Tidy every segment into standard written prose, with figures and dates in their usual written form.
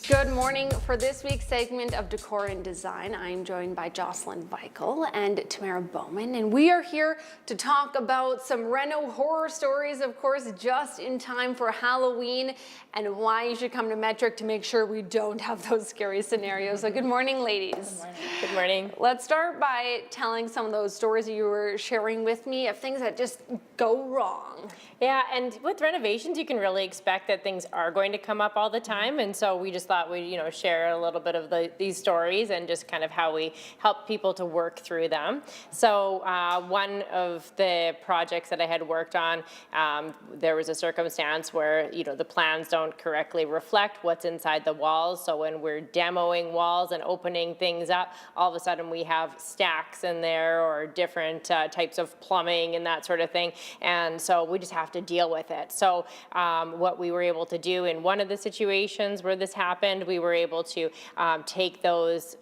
Good morning. For this week's segment of Decor and Design, I'm joined by Jocelyn Weichel and Tamara Bowman, and we are here to talk about some reno horror stories, of course, just in time for Halloween, and why you should come to Metric to make sure we don't have those scary scenarios. So good morning, ladies. Good morning. Good morning. Let's start by telling some of those stories that you were sharing with me of things that just go wrong. Yeah, and with renovations, you can really expect that things are going to come up all the time, and so we just thought we'd share a little bit of these stories and just kind of how we help people to work through them. So one of the projects that I had worked on, there was a circumstance where the plans don't correctly reflect what's inside the walls. So when we're demoing walls and opening things up, all of a sudden we have stacks in there or different types of plumbing and that sort of thing, and so we just have to deal with it. So what we were able to do in one of the situations where this happened, we were able to take those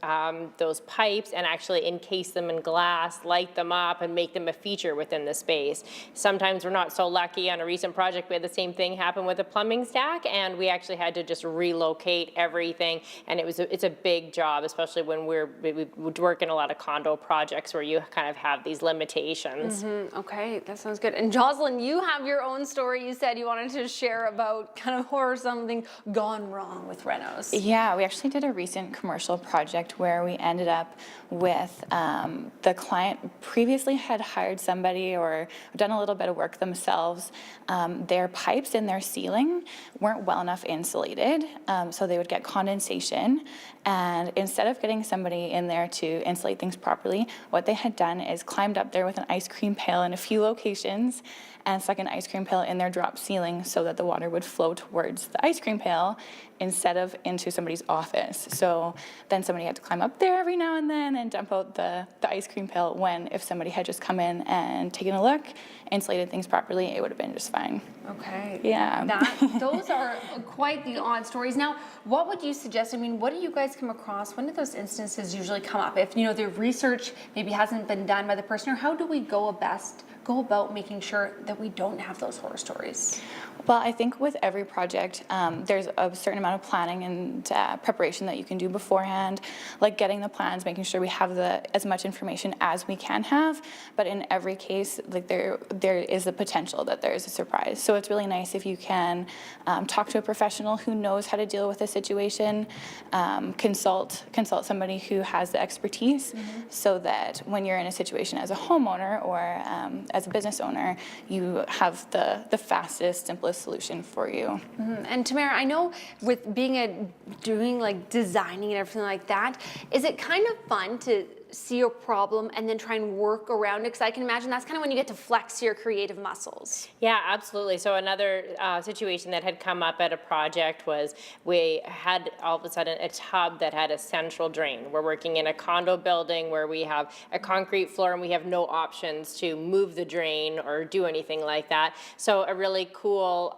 pipes and actually encase them in glass, light them up, and make them a feature within the space. Sometimes we're not so lucky. On a recent project, we had the same thing happen with a plumbing stack, and we actually had to just relocate everything. And it's a big job, especially when we work in a lot of condo projects where you kind of have these limitations. Okay, that sounds good. And Jocelyn, you have your own story. You said you wanted to share about kind of horror, something gone wrong with renos. Yeah, we actually did a recent commercial project where we ended up with the client previously had hired somebody or done a little bit of work themselves. Their pipes in their ceiling weren't well enough insulated, so they would get condensation. And instead of getting somebody in there to insulate things properly, what they had done is climbed up there with an ice cream pail in a few locations and stuck an ice cream pail in their drop ceiling so that the water would flow towards the ice cream pail instead of into somebody's office. So then somebody had to climb up there every now and then and dump out the ice cream pail, when if somebody had just come in and taken a look, insulated things properly, it would have been just fine. Okay. Yeah. Those are quite the odd stories. Now, what would you suggest? I mean, what do you guys come across? When do those instances usually come up? If the research maybe hasn't been done by the person, or how do we go about making sure that we don't have those horror stories? Well, I think with every project, there's a certain amount of planning and preparation that you can do beforehand, like getting the plans, making sure we have as much information as we can have. But in every case, like there is a potential that there is a surprise. So it's really nice if you can talk to a professional who knows how to deal with a situation, consult somebody who has the expertise, so that when you're in a situation as a homeowner or as a business owner, you have the fastest, simplest solution for you. And Tamara, I know with doing like designing and everything like that, is it kind of fun to see a problem and then try and work around it? Because I can imagine that's kind of when you get to flex your creative muscles. Yeah, absolutely. So another situation that had come up at a project was we had all of a sudden a tub that had a central drain. We're working in a condo building where we have a concrete floor and we have no options to move the drain or do anything like that. So a really cool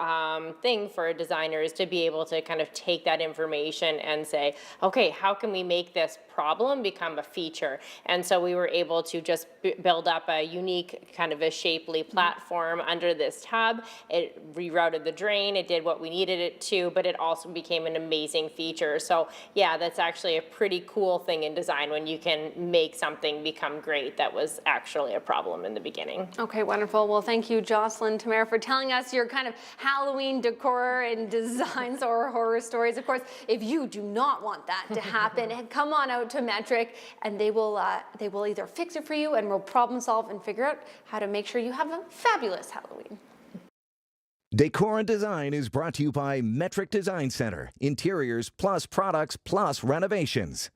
thing for a designer is to be able to kind of take that information and say, okay, how can we make this problem become a feature? And so we were able to just build up a unique kind of a shapely platform under this tub. It rerouted the drain, it did what we needed it to, but it also became an amazing feature. So yeah, that's actually a pretty cool thing in design when you can make something become great that was actually a problem in the beginning. Okay, wonderful. Well, thank you, Jocelyn, Tamara, for telling us your kind of Halloween decor and designs or horror stories. Of course, if you do not want that to happen, come on out to Metric, and they will either fix it for you and will problem solve and figure out how to make sure you have a fabulous Halloween. Decor and Design is brought to you by Metric Design Center. Interiors plus products plus renovations.